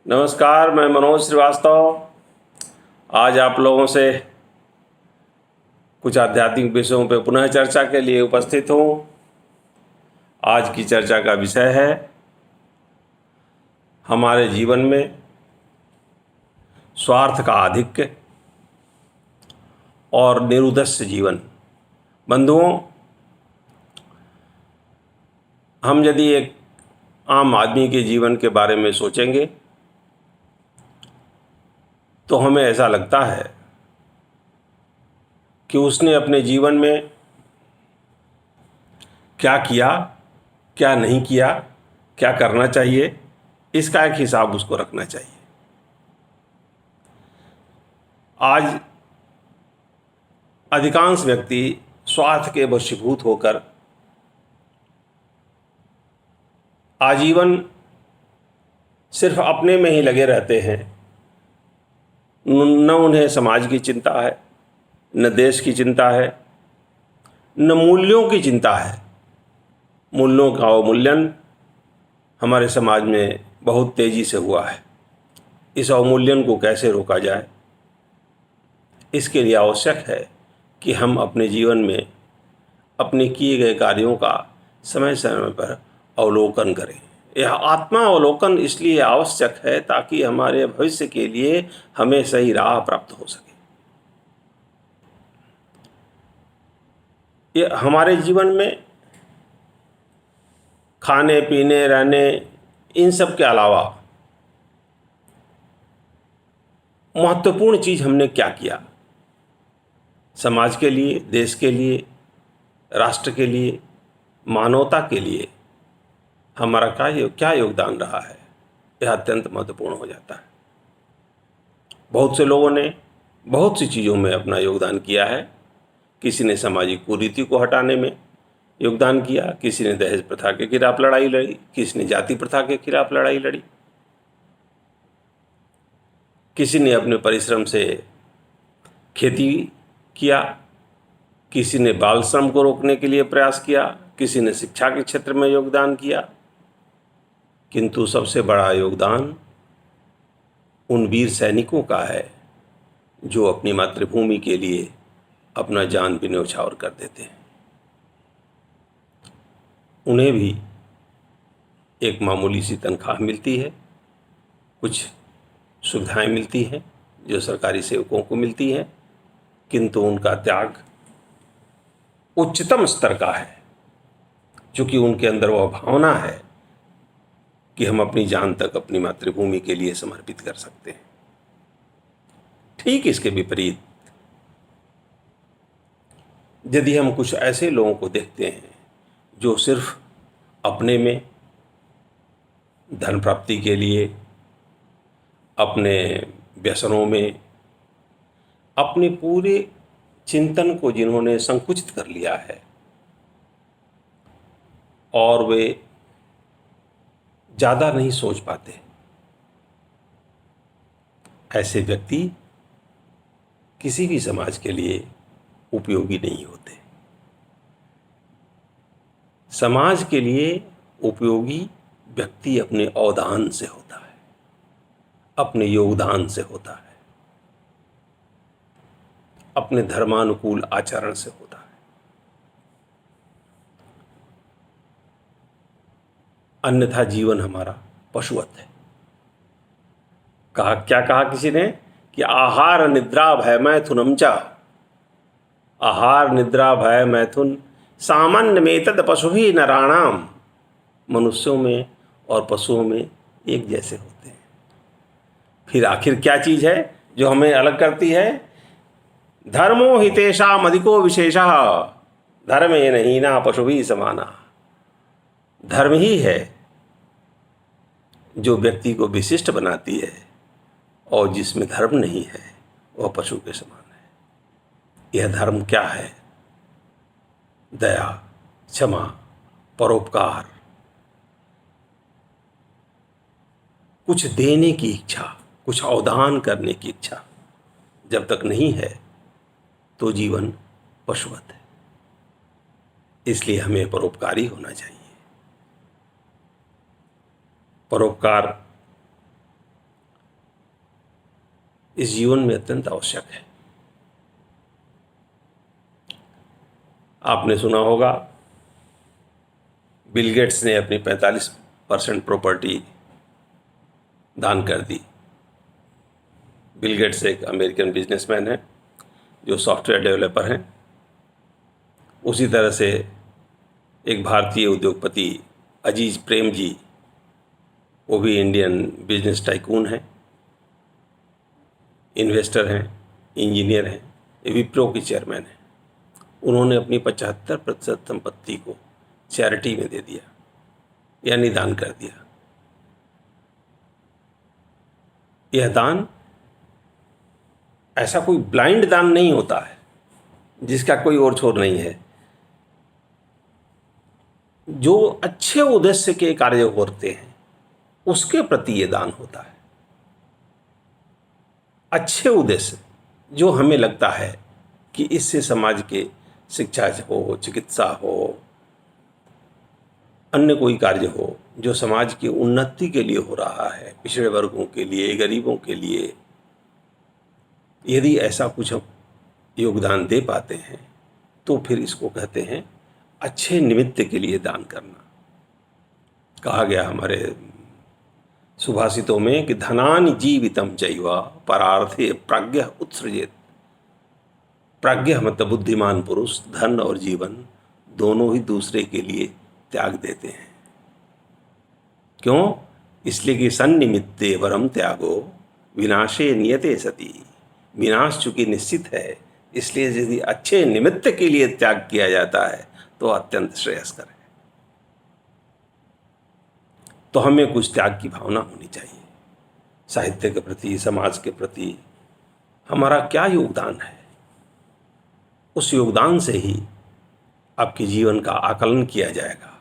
नमस्कार, मैं मनोज श्रीवास्तव आज आप लोगों से कुछ आध्यात्मिक विषयों पर पुनः चर्चा के लिए उपस्थित हूँ। आज की चर्चा का विषय है हमारे जीवन में स्वार्थ का आधिक्य और निरुद्देश्य जीवन। बंधुओं, हम यदि एक आम आदमी के जीवन के बारे में सोचेंगे तो हमें ऐसा लगता है कि उसने अपने जीवन में क्या किया, क्या नहीं किया, क्या करना चाहिए, इसका एक हिसाब उसको रखना चाहिए। आज अधिकांश व्यक्ति स्वार्थ के वशीभूत होकर आजीवन सिर्फ अपने में ही लगे रहते हैं। न उन्हें समाज की चिंता है, न देश की चिंता है, न मूल्यों की चिंता है। मूल्यों का अवमूल्यन हमारे समाज में बहुत तेज़ी से हुआ है। इस अवमूल्यन को कैसे रोका जाए, इसके लिए आवश्यक है कि हम अपने जीवन में अपने किए गए कार्यों का समय समय पर अवलोकन करें। यह आत्मा अवलोकन इसलिए आवश्यक है ताकि हमारे भविष्य के लिए हमें सही राह प्राप्त हो सके। ये हमारे जीवन में खाने पीने रहने इन सब के अलावा महत्वपूर्ण चीज़ हमने क्या किया, समाज के लिए, देश के लिए, राष्ट्र के लिए, मानवता के लिए हमारा क्या योगदान रहा है, यह अत्यंत महत्वपूर्ण हो जाता है। बहुत से लोगों ने बहुत सी चीज़ों में अपना योगदान किया है। किसी ने सामाजिक कुरीति को हटाने में योगदान किया, किसी ने दहेज प्रथा के खिलाफ लड़ाई लड़ी, किसी ने जाति प्रथा के खिलाफ लड़ाई लड़ी, किसी ने अपने परिश्रम से खेती किया, किसी ने बाल श्रम को रोकने के लिए प्रयास किया, किसी ने शिक्षा के क्षेत्र में योगदान किया। किंतु सबसे बड़ा योगदान उन वीर सैनिकों का है जो अपनी मातृभूमि के लिए अपना जान भी न्यौछावर कर देते हैं। उन्हें भी एक मामूली सी तनख्वाह मिलती है, कुछ सुविधाएं मिलती हैं जो सरकारी सेवकों को मिलती हैं, किंतु उनका त्याग उच्चतम स्तर का है, क्योंकि उनके अंदर वह भावना है कि हम अपनी जान तक अपनी मातृभूमि के लिए समर्पित कर सकते हैं। ठीक इसके विपरीत यदि हम कुछ ऐसे लोगों को देखते हैं जो सिर्फ अपने में धन प्राप्ति के लिए, अपने व्यसनों में, अपने पूरे चिंतन को जिन्होंने संकुचित कर लिया है और वे ज़्यादा नहीं सोच पाते, ऐसे व्यक्ति किसी भी समाज के लिए उपयोगी नहीं होते। समाज के लिए उपयोगी व्यक्ति अपने अवदान से होता है, अपने योगदान से होता है, अपने धर्मानुकूल आचरण से होता है। अन्यथा जीवन हमारा पशुवत है। क्या कहा किसी ने कि आहार निद्रा भय मैथुनम च, आहार निद्रा भय मैथुन सामान्य में तद पशु ही नराणाम। मनुष्यों में और पशुओं में एक जैसे होते हैं। फिर आखिर क्या चीज़ है जो हमें अलग करती है? धर्मो हितेषाम अधिको विशेषः धर्मेण हीना पशुभिः समाना। धर्म ही है जो व्यक्ति को विशिष्ट बनाती है, और जिसमें धर्म नहीं है वह पशु के समान है। यह धर्म क्या है? दया, क्षमा, परोपकार, कुछ देने की इच्छा, कुछ अवदान करने की इच्छा जब तक नहीं है तो जीवन पशुवत है। इसलिए हमें परोपकारी होना चाहिए। परोपकार इस जीवन में अत्यंत आवश्यक है। आपने सुना होगा बिल गेट्स ने अपनी 45% प्रॉपर्टी दान कर दी। बिल गेट्स एक अमेरिकन बिजनेसमैन है जो सॉफ्टवेयर डेवलपर हैं। उसी तरह से एक भारतीय उद्योगपति अजीज प्रेम जी, वो भी इंडियन बिजनेस टाइकून हैं, इन्वेस्टर हैं, इंजीनियर हैं, ये विप्रो के चेयरमैन हैं। उन्होंने अपनी 75% संपत्ति को चैरिटी में दे दिया, यानी दान कर दिया। यह दान ऐसा कोई ब्लाइंड दान नहीं होता है जिसका कोई और छोर नहीं है। जो अच्छे उद्देश्य के कार्य होते हैं उसके प्रति ये दान होता है। अच्छे उद्देश्य जो हमें लगता है कि इससे समाज के शिक्षा हो, चिकित्सा हो, अन्य कोई कार्य हो जो समाज की उन्नति के लिए हो रहा है, पिछड़े वर्गों के लिए, गरीबों के लिए, यदि ऐसा कुछ हम योगदान दे पाते हैं तो फिर इसको कहते हैं अच्छे निमित्त के लिए दान करना। कहा गया हमारे सुभाषितों में कि धनानि जीवितम चैव परार्थे प्राज्ञ उत्सृजेत। प्राज्ञ मतलब बुद्धिमान पुरुष धन और जीवन दोनों ही दूसरे के लिए त्याग देते हैं। क्यों? इसलिए कि सन्निमित्ते वरम त्यागो विनाशे नियते सति। विनाश चूंकि निश्चित है, इसलिए यदि अच्छे निमित्त के लिए त्याग किया जाता है तो अत्यंत श्रेयस्कर है। तो हमें कुछ त्याग की भावना होनी चाहिए। साहित्य के प्रति, समाज के प्रति हमारा क्या योगदान है, उस योगदान से ही आपके जीवन का आकलन किया जाएगा।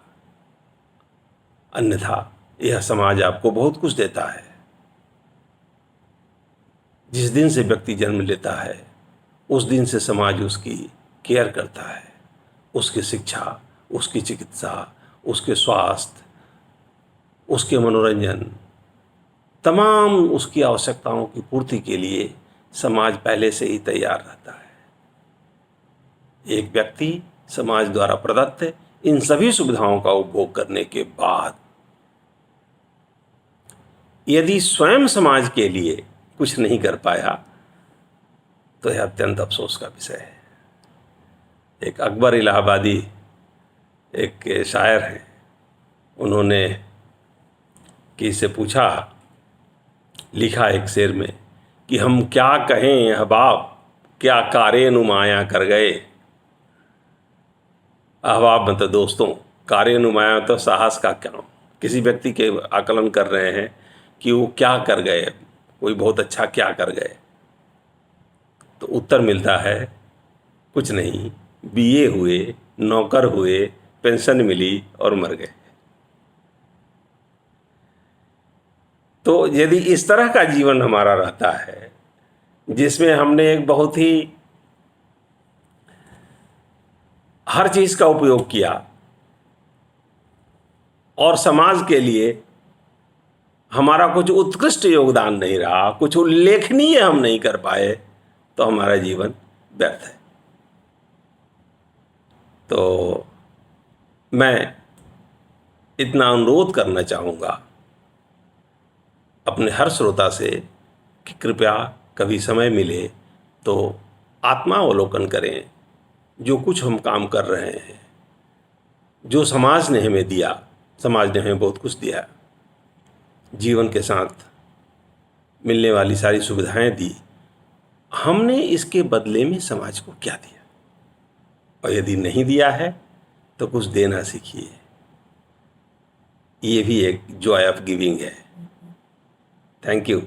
अन्यथा यह समाज आपको बहुत कुछ देता है। जिस दिन से व्यक्ति जन्म लेता है उस दिन से समाज उसकी केयर करता है। उसकी शिक्षा, उसकी चिकित्सा, उसके स्वास्थ्य, उसके मनोरंजन, तमाम उसकी आवश्यकताओं की पूर्ति के लिए समाज पहले से ही तैयार रहता है। एक व्यक्ति समाज द्वारा प्रदत्त इन सभी सुविधाओं का उपभोग करने के बाद यदि स्वयं समाज के लिए कुछ नहीं कर पाया तो यह अत्यंत अफसोस का विषय है। एक अकबर इलाहाबादी एक शायर हैं, उन्होंने किसी से पूछा, लिखा एक शेर में कि हम क्या कहें अहबाब, क्या कारे नुमाया कर गए। अहबाब मतलब दोस्तों, कारे नुमाया तो साहस का काम। किसी व्यक्ति के आकलन कर रहे हैं कि वो क्या कर गए, कोई बहुत अच्छा क्या कर गए। तो उत्तर मिलता है कुछ नहीं, बीए हुए, नौकर हुए, पेंशन मिली और मर गए। तो यदि इस तरह का जीवन हमारा रहता है जिसमें हमने एक बहुत ही हर चीज का उपयोग किया और समाज के लिए हमारा कुछ उत्कृष्ट योगदान नहीं रहा, कुछ उल्लेखनीय हम नहीं कर पाए, तो हमारा जीवन व्यर्थ है। तो मैं इतना अनुरोध करना चाहूँगा अपने हर श्रोता से कि कृपया कभी समय मिले तो आत्मावलोकन करें। जो कुछ हम काम कर रहे हैं, जो समाज ने हमें दिया, समाज ने हमें बहुत कुछ दिया, जीवन के साथ मिलने वाली सारी सुविधाएं दी, हमने इसके बदले में समाज को क्या दिया? और यदि नहीं दिया है तो कुछ देना सीखिए। ये भी एक जॉय ऑफ गिविंग है। Thank you.